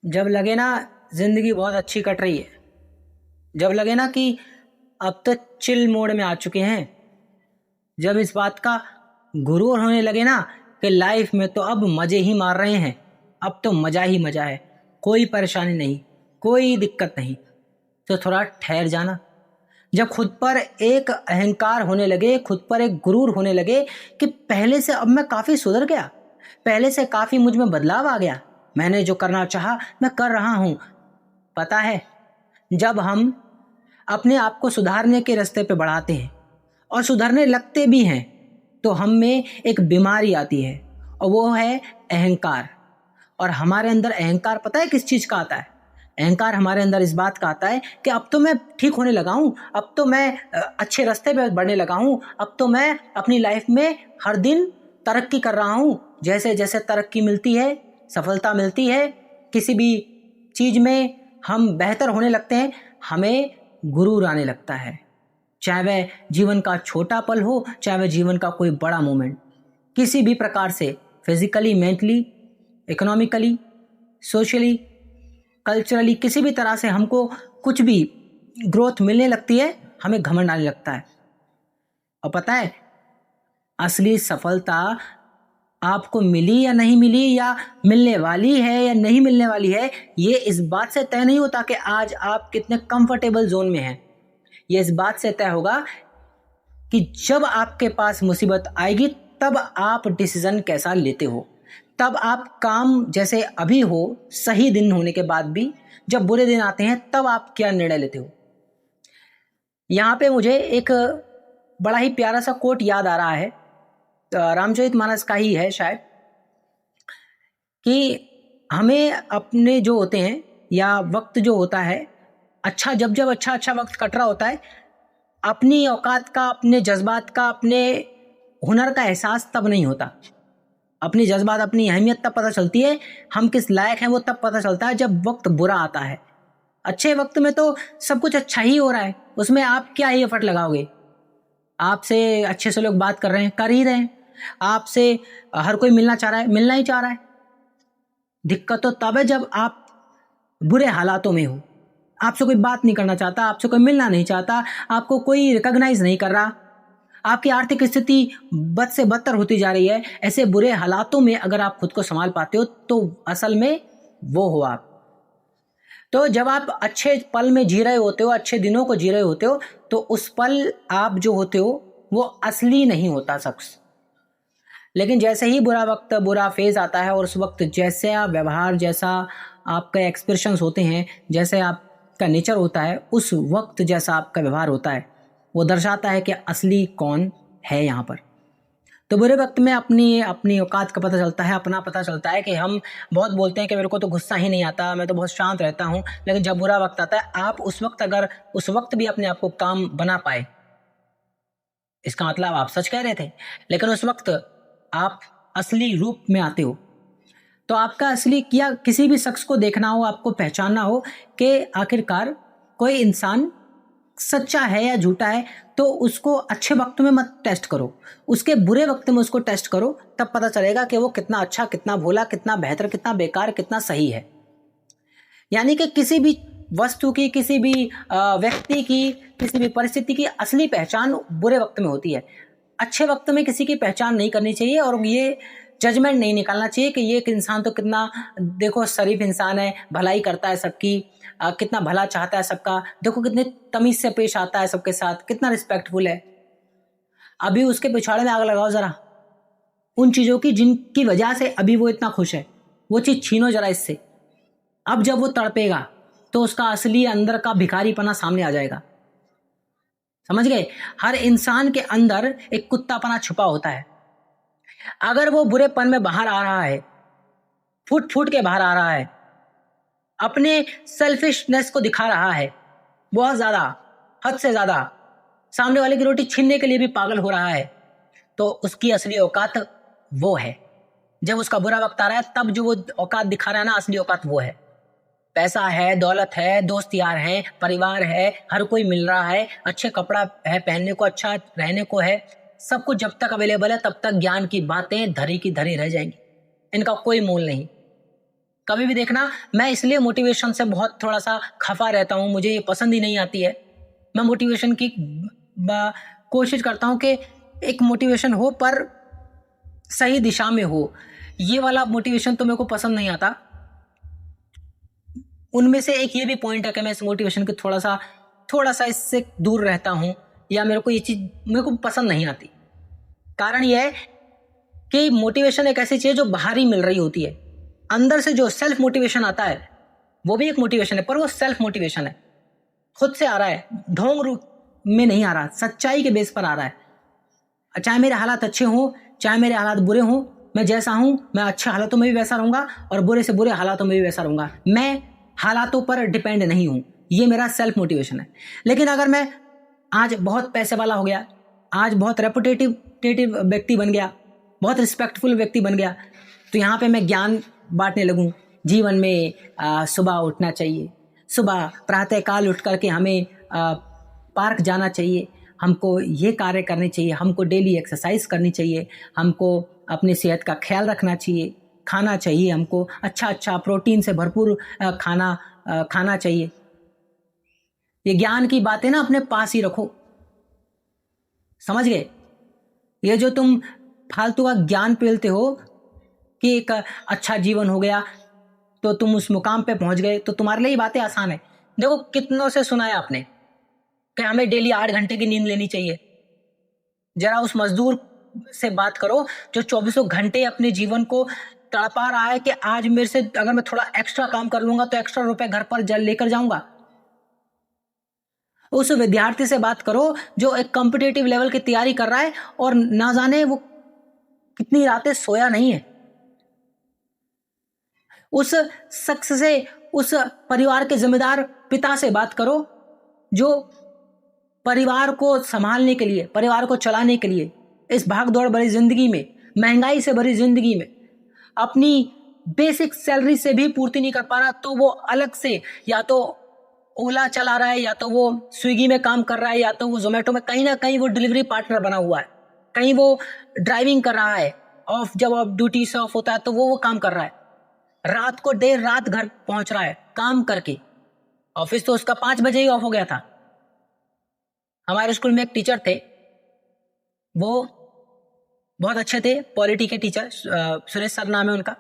जब लगे ना जिंदगी बहुत अच्छी कट रही है, जब लगे ना कि अब तो चिल मोड में आ चुके हैं, जब इस बात का गुरूर होने लगे ना कि लाइफ में तो अब मजे ही मार रहे हैं, अब तो मजा ही मजा है, कोई परेशानी नहीं, कोई दिक्कत नहीं, तो थोड़ा ठहर जाना। जब खुद पर एक अहंकार होने लगे, खुद पर एक गुरूर होने लगे कि पहले से अब मैं काफी सुधर गया, पहले से काफी मुझ में बदलाव आ गया, मैंने जो करना चाहा मैं कर रहा हूं। पता है, जब हम अपने आप को सुधारने के रास्ते पे बढ़ाते हैं और सुधरने लगते भी हैं तो हम में एक बीमारी आती है और वो है अहंकार। और हमारे अंदर अहंकार पता है किस चीज का आता है? अहंकार हमारे अंदर इस बात का आता है कि अब तो मैं ठीक होने लगा हूं, अब तो मैं अच्छे रास्ते पे बढ़ने लगा हूं, अब तो मैं अपनी लाइफ में हर दिन तरक्की कर रहा हूं। जैसे जैसे तरक्की मिलती है, सफलता मिलती है, किसी भी चीज में हम बेहतर होने लगते हैं, हमें गुरूर आने लगता है। चाहे वह जीवन का छोटा पल हो, चाहे वह जीवन का कोई बड़ा मोमेंट, किसी भी प्रकार से physically, mentally, economically, socially, culturally, किसी भी तरह से हमको कुछ भी ग्रोथ मिलने लगती है, हमें घमंड आने लगता है। और पता है, असली सफलता आपको मिली या नहीं मिली, या मिलने वाली है या नहीं मिलने वाली है, ये इस बात से तय नहीं होता कि आज आप कितने कंफर्टेबल जोन में हैं। ये इस बात से तय होगा कि जब आपके पास मुसीबत आएगी तब आप डिसीजन कैसा लेते हो, तब आप काम जैसे अभी हो, सही दिन होने के बाद भी जब बुरे दिन आते हैं तब आप क्या निर्णय लेते हो। यहाँ पे मुझे एक बड़ा ही प्यारा सा कोट याद आ रहा है, रामचरितमानस का ही है शायद, कि हमें अपने जो होते हैं या वक्त जो होता है, अच्छा जब जब अच्छा अच्छा वक्त कट रहा होता है, अपनी औकात का, अपने जज्बात का, अपने हुनर का एहसास तब नहीं होता। अपनी जज्बात, अपनी अहमियत तब पता चलती है, हम किस लायक हैं वो तब पता चलता है जब वक्त बुरा आता है। अच्छे वक्त में तो सब कुछ अच्छा ही हो रहा है, उसमें आप क्या ही एफर्ट लगाओगे? आपसे अच्छे से लोग बात कर रहे हैं, कर ही रहे हैं, आपसे हर कोई मिलना चाह रहा है, मिलना ही चाह रहा है। दिक्कत तो तब है जब आप बुरे हालातों में हो, आपसे कोई बात नहीं करना चाहता, आपसे कोई मिलना नहीं चाहता, आपको कोई रिकॉग्नाइज नहीं कर रहा, आपकी आर्थिक स्थिति बद से बदतर होती जा रही है। ऐसे बुरे हालातों में अगर आप खुद को संभाल पाते हो तो असल में वो हो आप। तो जब आप अच्छे पल में जी रहे होते हो, अच्छे दिनों को जी रहे होते हो, तो उस पल आप जो होते हो वो असली नहीं होता शख्स। लेकिन जैसे ही बुरा वक्त, बुरा फेज आता है और उस वक्त जैसे आप व्यवहार, जैसा आपके एक्सप्रेशंस होते हैं, जैसे आपका नेचर होता है, उस वक्त जैसा आपका व्यवहार होता है, वो दर्शाता है कि असली कौन है यहाँ पर। तो बुरे वक्त में अपनी अपनी औकात का पता चलता है, अपना पता चलता है कि हम बहुत बोलते हैं कि मेरे को तो गुस्सा ही नहीं आता, मैं तो बहुत शांत रहता हूँ, लेकिन जब बुरा वक्त आता है, आप उस वक्त अगर उस वक्त भी अपने आप को काम बना पाए, इसका मतलब आप सच कह रहे थे। लेकिन उस वक्त आप असली रूप में आते हो, तो आपका असली किया, किसी भी शख्स को देखना हो, आपको पहचानना हो कि आखिरकार कोई इंसान सच्चा है या झूठा है, तो उसको अच्छे वक्त में मत टेस्ट करो, उसके बुरे वक्त में उसको टेस्ट करो, तब पता चलेगा कि वो कितना अच्छा, कितना भोला, कितना बेहतर, कितना बेकार, कितना सही है। यानी कि किसी भी वस्तु की, किसी भी व्यक्ति की, किसी भी परिस्थिति की असली पहचान बुरे वक्त में होती है। अच्छे वक्त में किसी की पहचान नहीं करनी चाहिए और ये जजमेंट नहीं निकालना चाहिए कि ये एक इंसान तो कितना, देखो शरीफ इंसान है, भलाई करता है सबकी, कितना भला चाहता है सबका, देखो कितने तमीज से पेश आता है सबके साथ, कितना रिस्पेक्टफुल है। अभी उसके पिछाड़े में आग लगाओ जरा, उन चीजों की जिनकी वजह से अभी वो इतना खुश है, वो चीज छीनो जरा इससे। अब जब वो तड़पेगा तो उसका असली अंदर का भिखारीपना सामने आ जाएगा। समझ गए? हर इंसान के अंदर एक कुत्तापना छुपा होता है। अगर वो बुरेपन में बाहर आ रहा है, फूट फूट के बाहर आ रहा है, अपने सेल्फिशनेस को दिखा रहा है बहुत ज्यादा, हद से ज्यादा, सामने वाले की रोटी छीनने के लिए भी पागल हो रहा है, तो उसकी असली औकात वो है। जब उसका बुरा वक्त आ रहा है तब जो वो औकात दिखा रहा है ना, असली औकात वो है। पैसा है, दौलत है, दोस्त यार हैं, परिवार है, हर कोई मिल रहा है, अच्छे कपड़ा है पहनने को, अच्छा रहने को है, सब कुछ जब तक अवेलेबल है तब तक ज्ञान की बातें धरी की धरी रह जाएंगी, इनका कोई मोल नहीं। कभी भी देखना, मैं इसलिए मोटिवेशन से बहुत थोड़ा सा खफा रहता हूँ, मुझे ये पसंद ही नहीं आती है। मैं मोटिवेशन की कोशिश करता हूँ कि एक मोटिवेशन हो पर सही दिशा में हो। ये वाला मोटिवेशन तो मेरे को पसंद नहीं आता। उनमें से एक ये भी पॉइंट है कि मैं इस मोटिवेशन के थोड़ा सा इससे दूर रहता हूँ, या मेरे को ये चीज़ मेरे को पसंद नहीं आती। कारण यह है कि मोटिवेशन एक ऐसी चीज़ है जो बाहर ही मिल रही होती है। अंदर से जो सेल्फ मोटिवेशन आता है वो भी एक मोटिवेशन है, पर वो सेल्फ मोटिवेशन है, खुद से आ रहा है, ढोंग रूप में नहीं आ रहा, सच्चाई के बेस पर आ रहा है। चाहे मेरे हालात अच्छे हों, चाहे मेरे हालात बुरे हों, मैं जैसा हूं मैं अच्छे हालातों में भी वैसा रहूंगा और बुरे से बुरे हालातों में भी वैसा रहूंगा। मैं हालातों पर डिपेंड नहीं हूं, ये मेरा सेल्फ मोटिवेशन है। लेकिन अगर मैं आज बहुत पैसे वाला हो गया, आज बहुत रेपुटेटिव व्यक्ति बन गया, बहुत रिस्पेक्टफुल व्यक्ति बन गया, तो यहाँ पे मैं ज्ञान बांटने लगूं। जीवन में सुबह उठना चाहिए, सुबह प्रातःकाल उठ करके हमें पार्क जाना चाहिए, हमको ये कार्य करने चाहिए, हमको डेली एक्सरसाइज करनी चाहिए, हमको अपनी सेहत का ख्याल रखना चाहिए, खाना चाहिए, हमको अच्छा प्रोटीन से भरपूर खाना चाहिए। ये ज्ञान की बातें ना अपने पास ही रखो, समझ गए? ये जो तुम फालतू का ज्ञान पेलते हो कि एक अच्छा जीवन हो गया तो तुम उस मुकाम पे पहुंच गए, तो तुम्हारे लिए ये बातें आसान है। देखो कितनों से सुना है आपने कि हमें डेली 8 घंटे की नींद लेनी चाहिए। जरा उस मजदूर से बात करो जो 24 घंटे अपने जीवन को तड़पा रहा है कि आज मेरे से अगर मैं थोड़ा एक्स्ट्रा काम कर लूंगा तो एक्स्ट्रा रुपए घर पर जल लेकर जाऊंगा। उस विद्यार्थी से बात करो जो एक कॉम्पिटिटिव लेवल की तैयारी कर रहा है और ना जाने वो कितनी रातें सोया नहीं है। उस शख्स से, उस परिवार के जिम्मेदार पिता से बात करो जो परिवार को संभालने के लिए, परिवार को चलाने के लिए इस भागदौड़ भरी जिंदगी में, महंगाई से भरी जिंदगी में अपनी बेसिक सैलरी से भी पूर्ति नहीं कर पा रहा, तो वो अलग से या तो ओला चला रहा है, या तो वो स्विगी में काम कर रहा है, या तो वो जोमेटो में, कहीं ना कहीं वो डिलीवरी पार्टनर बना हुआ है, कहीं वो ड्राइविंग कर रहा है, ऑफ जब आप ड्यूटी से ऑफ होता है तो वो काम कर रहा है, रात को देर रात घर पहुंच रहा है काम करके। ऑफिस तो उसका 5 बजे ही ऑफ हो गया था। हमारे स्कूल में एक टीचर थे, वो बहुत अच्छे थे, पॉलिटी के टीचर, सुरेश सर नाम है उनका।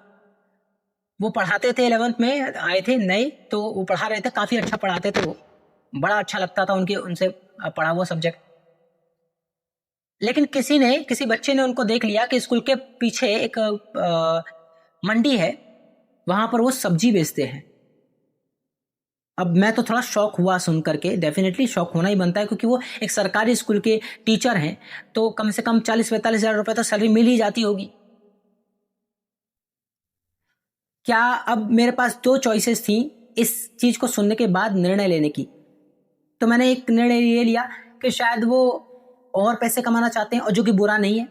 वो पढ़ाते थे, 11th में आए थे नए, तो वो पढ़ा रहे थे, काफ़ी अच्छा पढ़ाते थे वो, बड़ा अच्छा लगता था उनसे पढ़ा हुआ सब्जेक्ट। लेकिन किसी बच्चे ने उनको देख लिया कि स्कूल के पीछे एक मंडी है, वहाँ पर वो सब्जी बेचते हैं। अब मैं तो थोड़ा शौक हुआ सुन करके, डेफिनेटली शौक होना ही बनता है क्योंकि वो एक सरकारी स्कूल के टीचर हैं, तो कम से कम 40-45 हज़ार रुपये तो सैलरी मिल ही जाती होगी। क्या अब मेरे पास 2 चॉइसेस थी इस चीज को सुनने के बाद निर्णय लेने की, तो मैंने एक निर्णय ये लिया कि शायद वो और पैसे कमाना चाहते हैं, और जो कि बुरा नहीं है,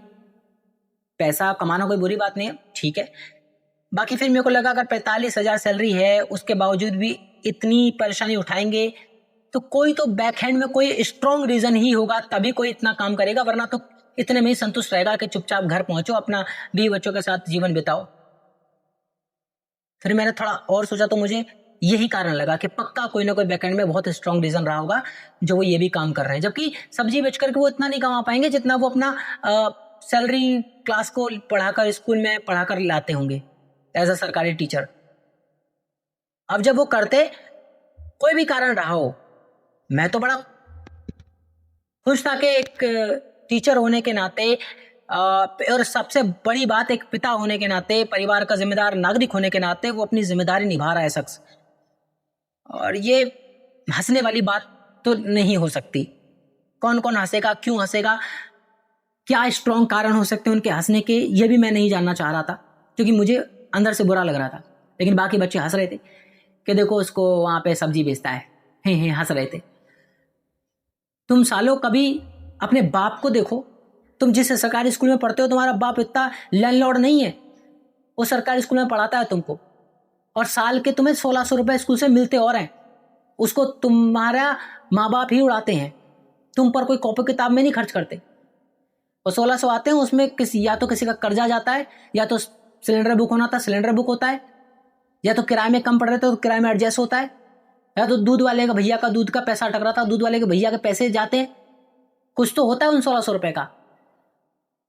पैसा कमाना कोई बुरी बात नहीं है, ठीक है। बाकी फिर मेरे को लगा अगर 45,000 सैलरी है उसके बावजूद भी इतनी परेशानी उठाएंगे तो कोई तो बैक हैंड में कोई स्ट्रॉन्ग रीजन ही होगा, तभी कोई इतना काम करेगा, वरना तो इतने में ही संतुष्ट रहेगा कि चुपचाप घर पहुंचो, अपना बीवी बच्चों के साथ जीवन बिताओ। फिर मैंने थोड़ा और सोचा तो मुझे यही कारण लगा कि पक्का कोई ना कोई बैकएंड में बहुत स्ट्रॉन्ग रीजन रहा होगा जो वो ये भी काम कर रहे हैं, जबकि सब्जी बेच करके वो इतना नहीं कमा पाएंगे जितना वो अपना सैलरी क्लास को पढ़ाकर, स्कूल में पढ़ाकर लाते होंगे एज अ सरकारी टीचर। अब जब वो करते, कोई भी कारण रहा हो, मैं तो बड़ा खुश था कि एक टीचर होने के नाते और सबसे बड़ी बात एक पिता होने के नाते, परिवार का जिम्मेदार नागरिक होने के नाते वो अपनी जिम्मेदारी निभा रहा है शख्स। और ये हंसने वाली बात तो नहीं हो सकती। कौन कौन हंसेगा, क्यों हंसेगा, क्या स्ट्रॉन्ग कारण हो सकते हैं उनके हंसने के, ये भी मैं नहीं जानना चाह रहा था क्योंकि मुझे अंदर से बुरा लग रहा था। लेकिन बाकी बच्चे हंस रहे थे कि देखो उसको वहां पे सब्जी बेचता है, हे हंस रहे थे। तुम सालों कभी अपने बाप को देखो, तुम जिस सरकारी स्कूल में पढ़ते हो तुम्हारा बाप इतना लैंडलॉर्ड नहीं है, वो सरकारी स्कूल में पढ़ाता है तुमको, और साल के तुम्हें 1600 रुपए स्कूल से मिलते और हैं, उसको तुम्हारा माँ बाप ही उड़ाते हैं, तुम पर कोई कॉपी किताब में नहीं खर्च करते। वो 1600 आते हैं, उसमें या तो किसी का कर्जा जाता है, या तो सिलेंडर बुक होना था सिलेंडर बुक होता है, या तो किराए में कम पड़ रहे थे तो किराए में एडजस्ट होता है, या तो दूध वाले का भैया का दूध का पैसा अटक रहा था, दूध वाले के भैया के पैसे जाते हैं, कुछ तो होता है उन 1600 रुपए का।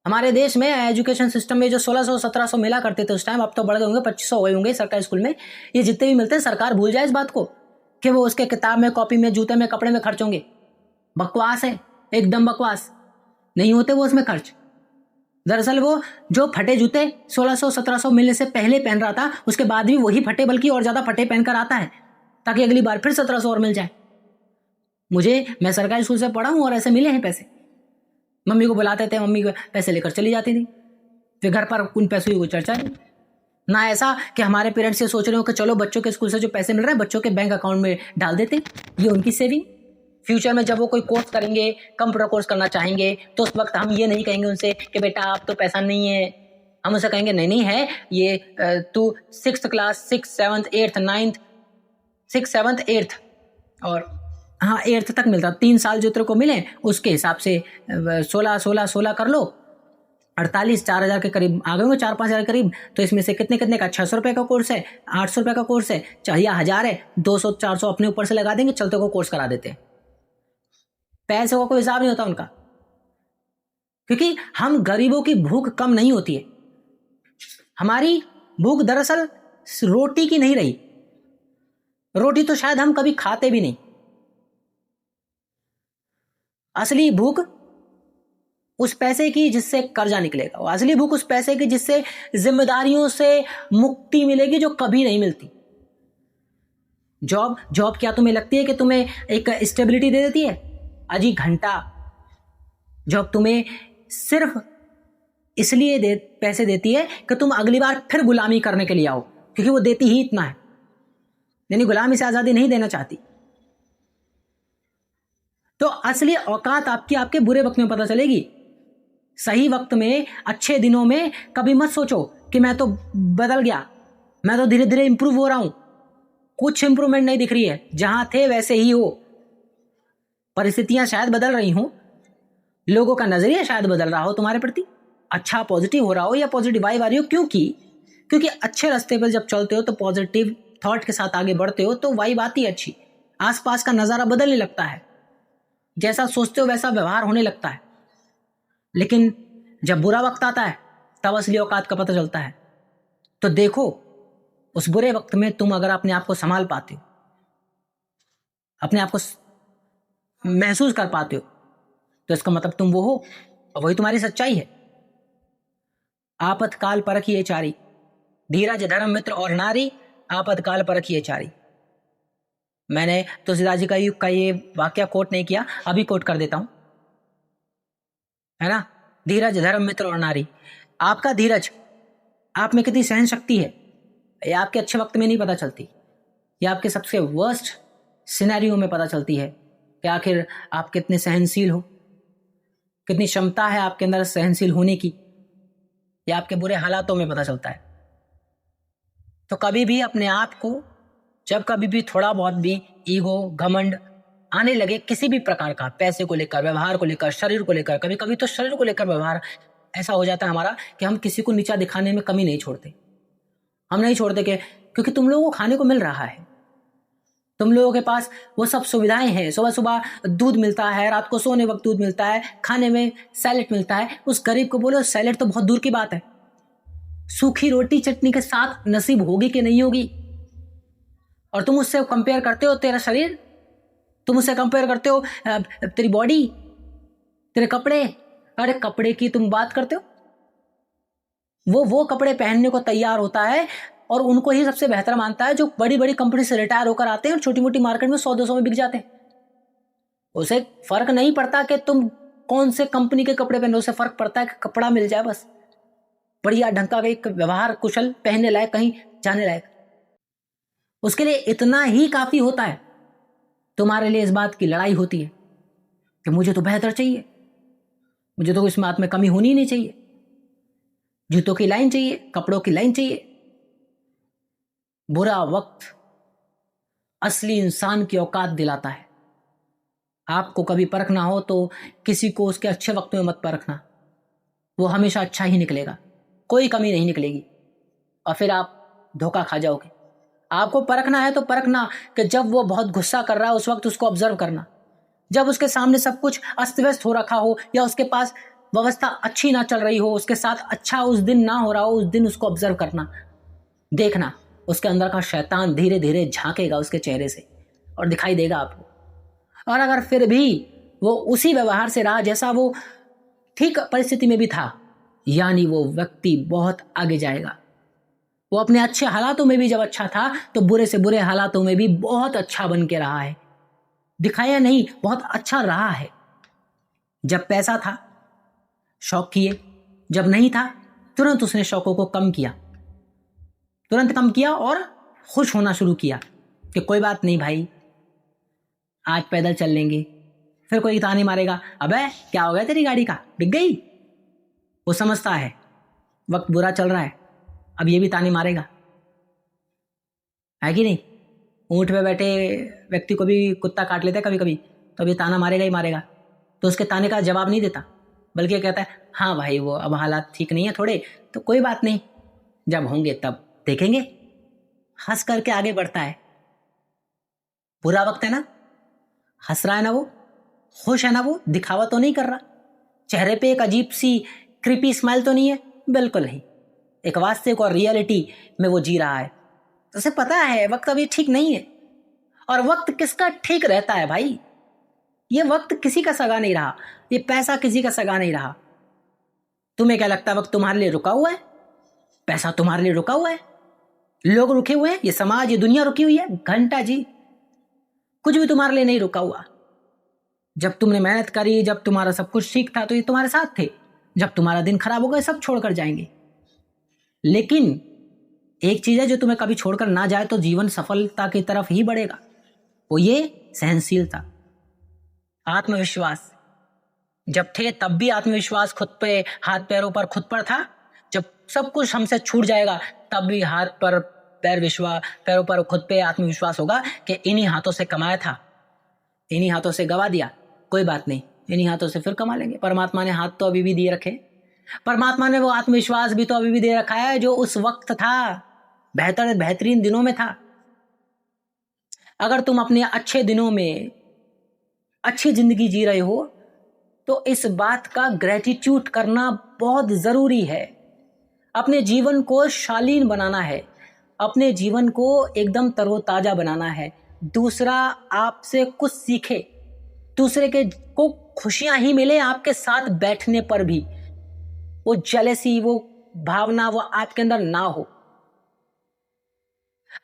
हमारे देश में एजुकेशन सिस्टम में जो 1600-1700 मिला करते थे उस टाइम, अब तो बढ़ गए होंगे, 2500 हुए होंगे सरकारी स्कूल में। ये जितने भी मिलते हैं सरकार भूल जाए इस बात को कि वो उसके किताब में, कॉपी में, जूते में, कपड़े में खर्च होंगे। बकवास है, एकदम बकवास। नहीं होते वो उसमें खर्च। दरअसल वो जो फटे जूते 1600-1700 मिलने से पहले पहन रहा था, उसके बाद भी वही फटे, बल्कि और ज्यादा फटे पहनकर आता है ताकि अगली बार फिर 1700 और मिल जाए। मैं सरकारी स्कूल से पढ़ा हूं और ऐसे मिले हैं पैसे। मम्मी को बुलाते थे, मम्मी को पैसे लेकर चली जाती थी, फिर घर पर उन पैसों की कोई चर्चा नहीं। ना ऐसा कि हमारे पेरेंट्स ये सोच रहे हो कि चलो बच्चों के स्कूल से जो पैसे मिल रहे हैं बच्चों के बैंक अकाउंट में डाल देते, ये उनकी सेविंग। फ्यूचर में जब वो कोई कोर्स करेंगे, कंप्यूटर कोर्स करना चाहेंगे, तो उस वक्त हम ये नहीं कहेंगे उनसे कि बेटा आप तो पैसा नहीं है। हम उनसे कहेंगे नहीं है, ये तू 6th class 6, 7th, 8th, 9th, 6, 7th, 8th और हाँ 8th तक मिलता, 3 साल जो तेरे को मिले उसके हिसाब से 16 कर लो, 48, 4,000 के करीब आ गए होंगे, 4-5 हज़ार करीब। तो इसमें से कितने का 600 रुपये का कोर्स है, 800 रुपये का कोर्स है, चाहिए 1000 है, 200-400 अपने ऊपर से लगा देंगे, चलते को कोर्स करा देते हैं। पैसे का कोई हिसाब नहीं होता उनका, क्योंकि हम गरीबों की भूख कम नहीं होती है। हमारी भूख दरअसल रोटी की नहीं रही, रोटी तो शायद हम कभी खाते भी नहीं। असली भूख उस पैसे की जिससे कर्जा निकलेगा, असली भूख उस पैसे की जिससे जिम्मेदारियों से मुक्ति मिलेगी, जो कभी नहीं मिलती। जॉब क्या तुम्हें लगती है कि तुम्हें एक स्टेबिलिटी दे देती है? अजी घंटा। जॉब तुम्हें सिर्फ इसलिए पैसे देती है कि तुम अगली बार फिर गुलामी करने के लिए आओ, क्योंकि वो देती ही इतना है, यानी गुलामी से आजादी नहीं देना चाहती। तो असली औकात आपकी आपके बुरे वक्त में पता चलेगी। सही वक्त में, अच्छे दिनों में कभी मत सोचो कि मैं तो बदल गया, मैं तो धीरे धीरे इंप्रूव हो रहा हूं। कुछ इंप्रूवमेंट नहीं दिख रही है, जहां थे वैसे ही हो। परिस्थितियां शायद बदल रही हो, लोगों का नजरिया शायद बदल रहा हो तुम्हारे प्रति, अच्छा पॉजिटिव हो रहा हो या पॉजिटिव वाइब आ रही हो। क्योंकि अच्छे रास्ते पर जब चलते हो तो पॉजिटिव थॉट के साथ आगे बढ़ते हो तो वाइब आती है अच्छी, आसपास का नजारा बदलने लगता है, जैसा सोचते हो वैसा व्यवहार होने लगता है। लेकिन जब बुरा वक्त आता है तब असली औकात का पता चलता है। तो देखो उस बुरे वक्त में तुम अगर अपने आप को संभाल पाते हो, अपने आप को महसूस कर पाते हो, तो इसका मतलब तुम वो हो और वही तुम्हारी सच्चाई है। आपतकाल परखिए चारी, धीरज धर्म मित्र और नारी, आपतकाल परखिए चारी। मैंने तुलसीदास जी का ये वाक्य कोट नहीं किया, अभी कोट कर देता हूं, है ना। धीरज धर्म मित्र और नारी। आपका धीरज, आप में कितनी सहन शक्ति है, ये आपके अच्छे वक्त में नहीं पता चलती, ये आपके सबसे वर्स्ट सिनेरियो में पता चलती है कि आखिर आप कितने सहनशील हो, कितनी क्षमता है आपके अंदर सहनशील होने की, ये आपके बुरे हालातों में पता चलता है। तो कभी भी अपने आप को, जब कभी भी थोड़ा बहुत भी ईगो, घमंड आने लगे किसी भी प्रकार का, पैसे को लेकर, व्यवहार को लेकर, शरीर को लेकर, कभी कभी तो शरीर को लेकर व्यवहार ऐसा हो जाता है हमारा कि हम किसी को नीचा दिखाने में कमी नहीं छोड़ते। हम नहीं छोड़ते क्योंकि तुम लोगों को खाने को मिल रहा है, तुम लोगों के पास वो सब सुविधाएं हैं, सुबह सुबह दूध मिलता है, रात को सोने वक्त दूध मिलता है, खाने में सैलेड मिलता है। उस गरीब को बोलो सैलेड तो बहुत दूर की बात है, सूखी रोटी चटनी के साथ नसीब होगी कि नहीं होगी। और तुम उससे कंपेयर करते हो तेरा शरीर, तुम उससे कंपेयर करते हो तेरी बॉडी, तेरे कपड़े। अरे कपड़े की तुम बात करते हो, वो कपड़े पहनने को तैयार होता है और उनको ही सबसे बेहतर मानता है जो बड़ी बड़ी कंपनी से रिटायर होकर आते हैं और छोटी मोटी मार्केट में 100-200 में बिक जाते हैं। उसे फर्क नहीं पड़ता कि तुम कौन से कंपनी के कपड़े पहनो, उसे फर्क पड़ता है कि कपड़ा मिल जाए, बस बढ़िया ढंग का, एक व्यवहार कुशल, पहनने लायक, कहीं जाने लायक। उसके लिए इतना ही काफी होता है। तुम्हारे लिए इस बात की लड़ाई होती है कि मुझे तो बेहतर चाहिए, मुझे तो इस बात में कमी होनी ही नहीं चाहिए, जूतों की लाइन चाहिए, कपड़ों की लाइन चाहिए। बुरा वक्त असली इंसान की औकात दिलाता है। आपको कभी परखना हो तो किसी को उसके अच्छे वक्त में मत परखना, वो हमेशा अच्छा ही निकलेगा, कोई कमी नहीं निकलेगी और फिर आप धोखा खा जाओगे। आपको परखना है तो परखना कि जब वो बहुत गुस्सा कर रहा है उस वक्त उसको ऑब्जर्व करना, जब उसके सामने सब कुछ अस्त व्यस्त हो रखा हो या उसके पास व्यवस्था अच्छी ना चल रही हो, उसके साथ अच्छा उस दिन ना हो रहा हो, उस दिन उसको ऑब्जर्व करना, देखना। उसके अंदर का शैतान धीरे धीरे झांकेगा उसके चेहरे से और दिखाई देगा आपको। और अगर फिर भी वो उसी व्यवहार से रहा जैसा वो ठीक परिस्थिति में भी था, यानी वो व्यक्ति बहुत आगे जाएगा। वो अपने अच्छे हालातों में भी जब अच्छा था तो बुरे से बुरे हालातों में भी बहुत अच्छा बन के रहा है, दिखाया नहीं, बहुत अच्छा रहा है। जब पैसा था शौक किए, जब नहीं था तुरंत उसने शौकों को कम किया, तुरंत कम किया और खुश होना शुरू किया कि कोई बात नहीं भाई, आज पैदल चल लेंगे। फिर कोई ताने मारेगा, अबे क्या हो गया तेरी गाड़ी का, बिक गई। वो समझता है वक्त बुरा चल रहा है, अब ये भी ताने मारेगा, है कि नहीं। ऊंट पे बैठे व्यक्ति को भी कुत्ता काट लेता है कभी कभी, तो अब ये ताना मारेगा ही मारेगा। तो उसके ताने का जवाब नहीं देता, बल्कि कहता है हाँ भाई वो अब हालात ठीक नहीं है थोड़े, तो कोई बात नहीं, जब होंगे तब देखेंगे। हंस करके आगे बढ़ता है। बुरा वक्त है ना, हंस रहा है ना, वो खुश है ना, वो दिखावा तो नहीं कर रहा, चेहरे पे एक अजीब सी क्रीपी स्माइल तो नहीं है, बिल्कुल नहीं। एक वास्तविक और रियलिटी में वो जी रहा है। तो उसे पता है वक्त अभी ठीक नहीं है। और वक्त किसका ठीक रहता है भाई, ये वक्त किसी का सगा नहीं रहा, ये पैसा किसी का सगा नहीं रहा। तुम्हें क्या लगता है वक्त तुम्हारे लिए रुका हुआ है, पैसा तुम्हारे लिए रुका हुआ है, लोग रुके हुए हैं, ये समाज ये दुनिया रुकी हुई है, घंटा जी कुछ भी तुम्हारे लिए नहीं रुका हुआ। जब तुमने मेहनत करी, जब तुम्हारा सब कुछ ठीक था तो ये तुम्हारे साथ थे, जब तुम्हारा दिन खराब हो गया सब छोड़कर जाएंगे। लेकिन एक चीज है जो तुम्हें कभी छोड़कर ना जाए तो जीवन सफलता की तरफ ही बढ़ेगा, वो ये सहनशीलता, आत्मविश्वास। जब थे तब भी आत्मविश्वास खुद पे, हाथ पैरों पर खुद पर था। जब सब कुछ हमसे छूट जाएगा तब भी हाथ पर पैरों पर खुद पे आत्मविश्वास होगा कि इन्हीं हाथों से कमाया था, इन्हीं हाथों से गवा दिया, कोई बात नहीं, इन्हीं हाथों से फिर कमा लेंगे। परमात्मा ने हाथ तो अभी भी दिए रखे, परमात्मा ने वो आत्मविश्वास भी तो अभी भी दे रखा है जो उस वक्त था, बेहतरीन दिनों में था। अगर तुम अपने अच्छे दिनों में अच्छी जिंदगी जी रहे हो तो इस बात का ग्रेटिट्यूड करना बहुत जरूरी है। अपने जीवन को शालीन बनाना है, अपने जीवन को एकदम तरोताजा बनाना है। दूसरा आपसे कुछ सीखे, दूसरे के को खुशियां ही मिले आपके साथ बैठने पर भी, वो जेलसी, वो भावना वो आपके अंदर ना हो।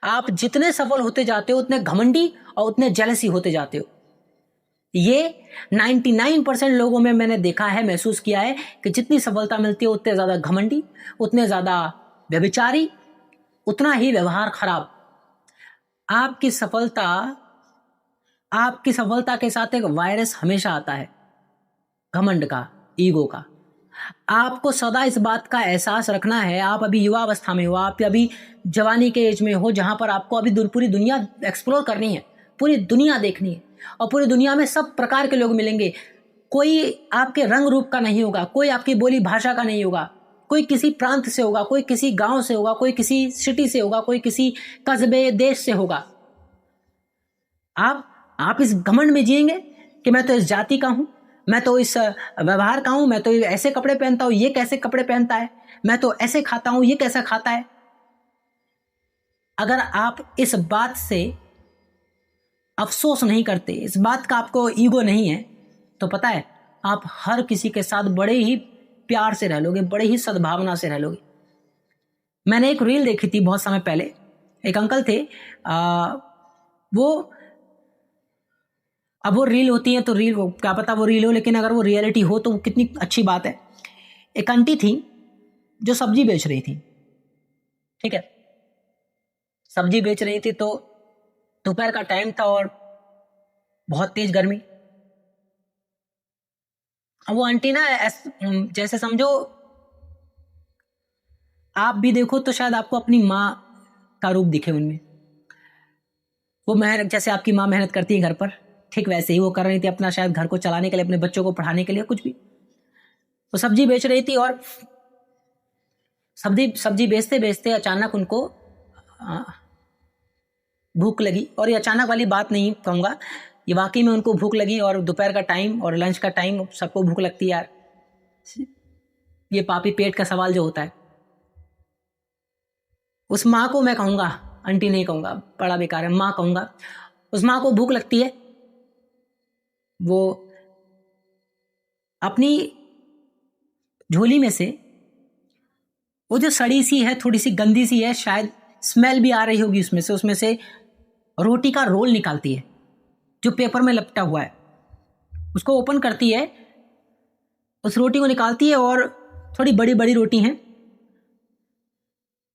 आप जितने सफल होते जाते हो उतने घमंडी और उतने जेलसी होते जाते हो। ये 99% लोगों में मैंने देखा है, महसूस किया है कि जितनी सफलता मिलती है उतने ज्यादा घमंडी, उतने ज्यादा व्यभिचारी, उतना ही व्यवहार खराब। आपकी सफलता के साथ एक वायरस हमेशा आता है, घमंड का, ईगो का। आपको सदा इस बात का एहसास रखना है, आप अभी युवा अवस्था में हो, आप अभी जवानी के एज में हो, जहां पर आपको अभी पूरी दुनिया एक्सप्लोर करनी है, पूरी दुनिया देखनी है। और पूरी दुनिया में सब प्रकार के लोग मिलेंगे, कोई आपके रंग रूप का नहीं होगा, कोई आपकी बोली भाषा का नहीं होगा, कोई किसी प्रांत से होगा, कोई किसी गांव से होगा, कोई किसी सिटी से होगा, कोई किसी कस्बे देश से होगा। आप इस घमंड में जिएंगे कि मैं तो इस जाति का हूं, मैं तो इस व्यवहार का हूं, मैं तो ऐसे कपड़े पहनता हूं, ये कैसे कपड़े पहनता है, मैं तो ऐसे खाता हूं, ये कैसा खाता है। अगर आप इस बात से अफसोस नहीं करते, इस बात का आपको ईगो नहीं है, तो पता है आप हर किसी के साथ बड़े ही प्यार से रह लोगे, बड़े ही सद्भावना से रह लोगे। मैंने एक रील देखी थी बहुत समय पहले, एक अंकल थे, अब वो रील होती है तो रील, वो क्या पता वो रील हो, लेकिन अगर वो रियलिटी हो तो कितनी अच्छी बात है। एक आंटी थी जो सब्जी बेच रही थी, ठीक है, सब्जी बेच रही थी, तो दोपहर का टाइम था और बहुत तेज गर्मी। अब वो आंटी ना जैसे समझो, आप भी देखो तो शायद आपको अपनी माँ का रूप दिखे उनमें। वो मेहनत, जैसे आपकी माँ मेहनत करती है घर पर, ठीक वैसे ही वो कर रही थी अपना, शायद घर को चलाने के लिए, अपने बच्चों को पढ़ाने के लिए, कुछ भी। वो सब्जी बेच रही थी और सब्जी बेचते बेचते अचानक उनको भूख लगी, और ये अचानक वाली बात नहीं कहूँगा, ये वाकई में उनको भूख लगी, और दोपहर का टाइम और लंच का टाइम सबको भूख लगती है यार। ये पापी पेट का सवाल जो होता है, उस माँ को मैं कहूँगा, आंटी नहीं कहूँगा, बड़ा बेकार है, माँ कहूँगा। उस माँ को भूख लगती है, वो अपनी झोली में से वो जो सड़ी सी है, थोड़ी सी गंदी सी है, शायद स्मेल भी आ रही होगी उसमें से रोटी का रोल निकालती है जो पेपर में लपटा हुआ है, उसको ओपन करती है, उस रोटी को निकालती है, और थोड़ी बड़ी बड़ी रोटी हैं,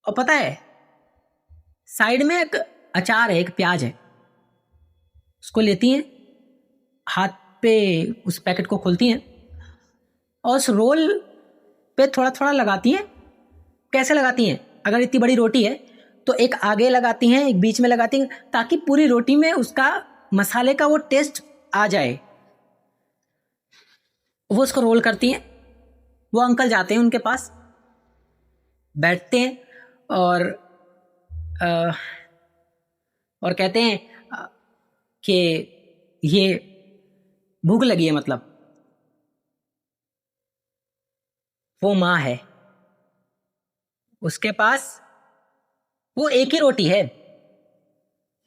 और पता है साइड में एक अचार है, एक प्याज है, उसको लेती हैं, हाथ पे उस पैकेट को खोलती हैं और उस रोल पे थोड़ा थोड़ा लगाती हैं। कैसे लगाती हैं? अगर इतनी बड़ी रोटी है तो एक आगे लगाती हैं, एक बीच में लगाती हैं, ताकि पूरी रोटी में उसका मसाले का वो टेस्ट आ जाए। वो उसको रोल करती हैं। वो अंकल जाते हैं उनके पास, बैठते हैं और कहते हैं कि ये भूख लगी है, मतलब वो माँ है, उसके पास वो एक ही रोटी है।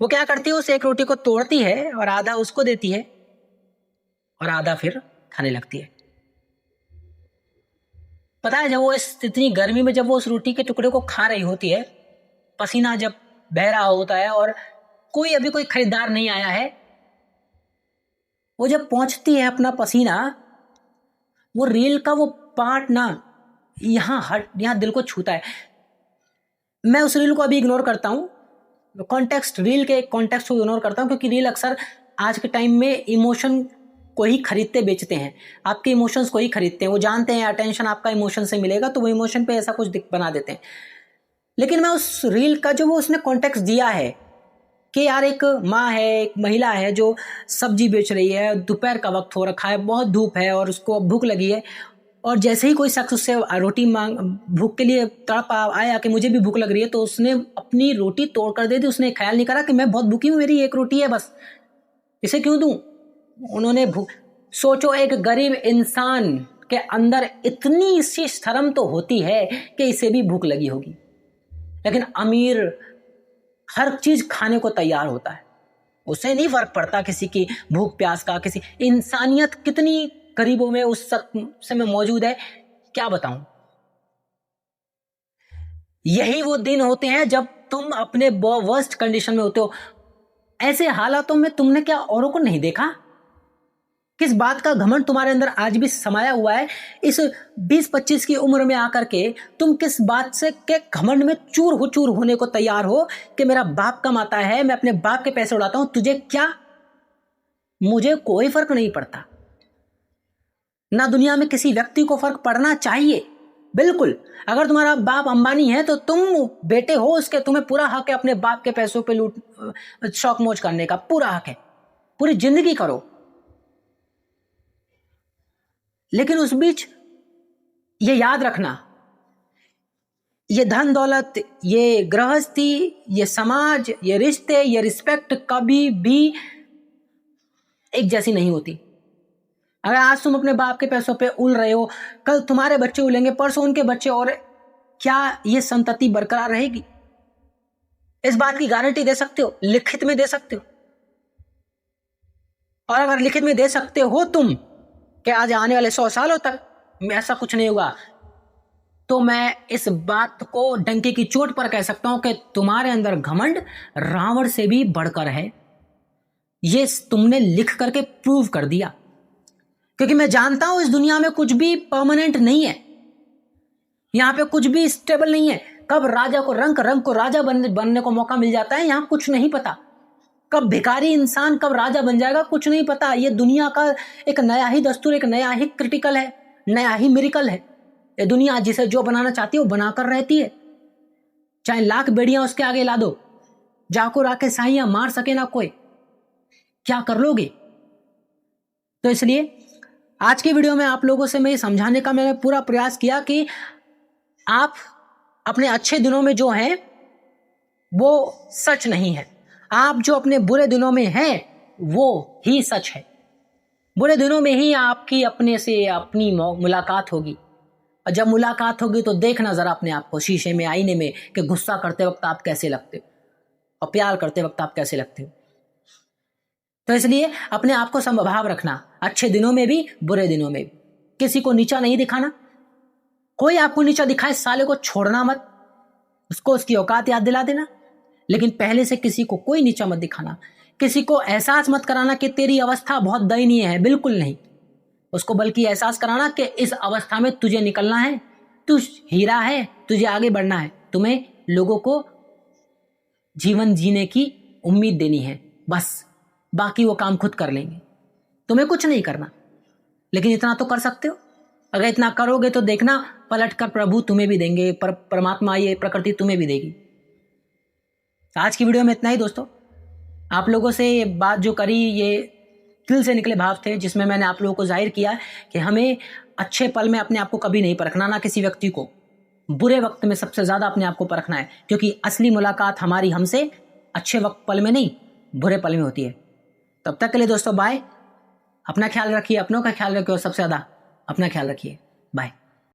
वो क्या करती है, उस एक रोटी को तोड़ती है और आधा उसको देती है और आधा फिर खाने लगती है। पता है, जब वो इस इतनी गर्मी में जब वो उस रोटी के टुकड़े को खा रही होती है, पसीना जब बह रहा होता है और अभी कोई खरीदार नहीं आया है, वो जब पहुंचती है अपना पसीना, वो रील का वो पार्ट ना यहाँ दिल को छूता है। मैं उस रील को अभी इग्नोर करता हूँ, कॉन्टेक्स्ट, रील के कॉन्टेक्स्ट को इग्नोर करता हूँ, क्योंकि रील अक्सर आज के टाइम में इमोशन को ही खरीदते बेचते हैं, आपके इमोशंस को ही खरीदते हैं। वो जानते हैं अटेंशन आपका इमोशन से मिलेगा, तो वो इमोशन पे ऐसा कुछ बना देते हैं। लेकिन मैं उस रील का जो वो उसने कॉन्टेक्स्ट दिया है कि यार एक माँ है, एक महिला है जो सब्जी बेच रही है, दोपहर का वक्त हो रखा है, बहुत धूप है और उसको भूख लगी है, और जैसे ही कोई शख्स उससे रोटी मांग भूख के लिए तड़प आया कि मुझे भी भूख लग रही है, तो उसने अपनी रोटी तोड़ कर दे दी। उसने ख्याल नहीं करा कि मैं बहुत भूखी हूँ, मेरी एक रोटी है बस, इसे क्यों दूं। उन्होंने सोचो, एक गरीब इंसान के अंदर इतनी सी शर्म तो होती है कि इसे भी भूख लगी होगी, लेकिन अमीर हर चीज खाने को तैयार होता है, उसे नहीं फर्क पड़ता किसी की भूख प्यास का। किसी इंसानियत कितनी गरीबों में उस समय मौजूद है, क्या बताऊं। यही वो दिन होते हैं जब तुम अपने वर्स्ट कंडीशन में होते हो। ऐसे हालातों में तुमने क्या औरों को नहीं देखा? किस बात का घमंड तुम्हारे अंदर आज भी समाया हुआ है? इस 20-25 की उम्र में आकर के तुम किस बात से के घमंड में चूर होने को तैयार हो कि मेरा बाप कमाता है, मैं अपने बाप के पैसे उड़ाता हूं, तुझे क्या? मुझे कोई फर्क नहीं पड़ता ना, दुनिया में किसी व्यक्ति को फर्क पड़ना चाहिए। बिल्कुल, अगर तुम्हारा बाप अंबानी है तो तुम बेटे हो उसके, तुम्हें पूरा हक है अपने बाप के पैसों पे लूट शौक मौज करने का, पूरा हक है, पूरी जिंदगी करो। लेकिन उस बीच ये याद रखना, ये धन दौलत, ये गृहस्थी, ये समाज, ये रिश्ते, ये रिस्पेक्ट कभी भी एक जैसी नहीं होती। अगर आज तुम अपने बाप के पैसों पे उल रहे हो, कल तुम्हारे बच्चे उलेंगे, परसों उनके बच्चे, और क्या ये संतति बरकरार रहेगी? इस बात की गारंटी दे सकते हो? लिखित में दे सकते हो? और अगर लिखित में दे सकते हो तुम कि आज आने वाले 100 सालों तक ऐसा कुछ नहीं होगा, तो मैं इस बात को डंके की चोट पर कह सकता हूं कि तुम्हारे अंदर घमंड रावण से भी बढ़कर है। ये तुमने लिख करके प्रूव कर दिया, क्योंकि मैं जानता हूं इस दुनिया में कुछ भी परमानेंट नहीं है, यहां पे कुछ भी स्टेबल नहीं है। कब राजा को रंग को राजा बनने को मौका मिल जाता है, यहां कुछ नहीं पता। कब भिखारी इंसान कब राजा बन जाएगा, कुछ नहीं पता। ये दुनिया का एक नया ही दस्तूर, एक नया ही क्रिटिकल है, नया ही मिरेकल है। ये दुनिया जिसे जो बनाना चाहती है वो बनाकर रहती है, चाहे लाख बेड़ियां उसके आगे ला दो, जाको राके साइयां मार सके ना कोई, क्या कर लोगे? तो इसलिए आज की वीडियो में आप लोगों से मैं ये समझाने का मैंने पूरा प्रयास किया कि आप अपने अच्छे दिनों में जो हैं वो सच नहीं है, आप जो अपने बुरे दिनों में हैं वो ही सच है। बुरे दिनों में ही आपकी अपने से अपनी मुलाकात होगी, और जब मुलाकात होगी तो देखना जरा अपने आप को शीशे में, आईने में, कि गुस्सा करते वक्त आप कैसे लगते हो और प्यार करते वक्त आप कैसे लगते हो। तो इसलिए अपने आप को समभाव रखना, अच्छे दिनों में भी बुरे दिनों में भी। किसी को नीचा नहीं दिखाना, कोई आपको नीचा दिखाए साले को छोड़ना मत, उसको उसकी औकात याद दिला देना, लेकिन पहले से किसी को कोई नीचा मत दिखाना। किसी को एहसास मत कराना कि तेरी अवस्था बहुत दयनीय है, बिल्कुल नहीं। उसको बल्कि एहसास कराना कि इस अवस्था में तुझे निकलना है, तू हीरा है, तुझे आगे बढ़ना है। तुम्हें लोगों को जीवन जीने की उम्मीद देनी है, बस। बाकी वो काम खुद कर लेंगे, तुम्हें कुछ नहीं करना। लेकिन इतना तो कर सकते हो। अगर इतना करोगे तो देखना पलट कर प्रभु तुम्हें भी देंगे, परमात्मा, ये प्रकृति तुम्हें भी देगी। आज की वीडियो में इतना ही दोस्तों। आप लोगों से ये बात जो करी, ये दिल से निकले भाव थे, जिसमें मैंने आप लोगों को जाहिर किया कि हमें अच्छे पल में अपने आप को कभी नहीं परखना, ना किसी व्यक्ति को। बुरे वक्त में सबसे ज्यादा अपने आप को परखना है, क्योंकि असली मुलाकात हमारी हमसे अच्छे वक्त पल में नहीं, बुरे पल में होती है। तब तक के लिए दोस्तों बाय। अपना ख्याल रखिए, अपनों का ख्याल रखिए, और सबसे ज्यादा अपना ख्याल रखिए। बाय।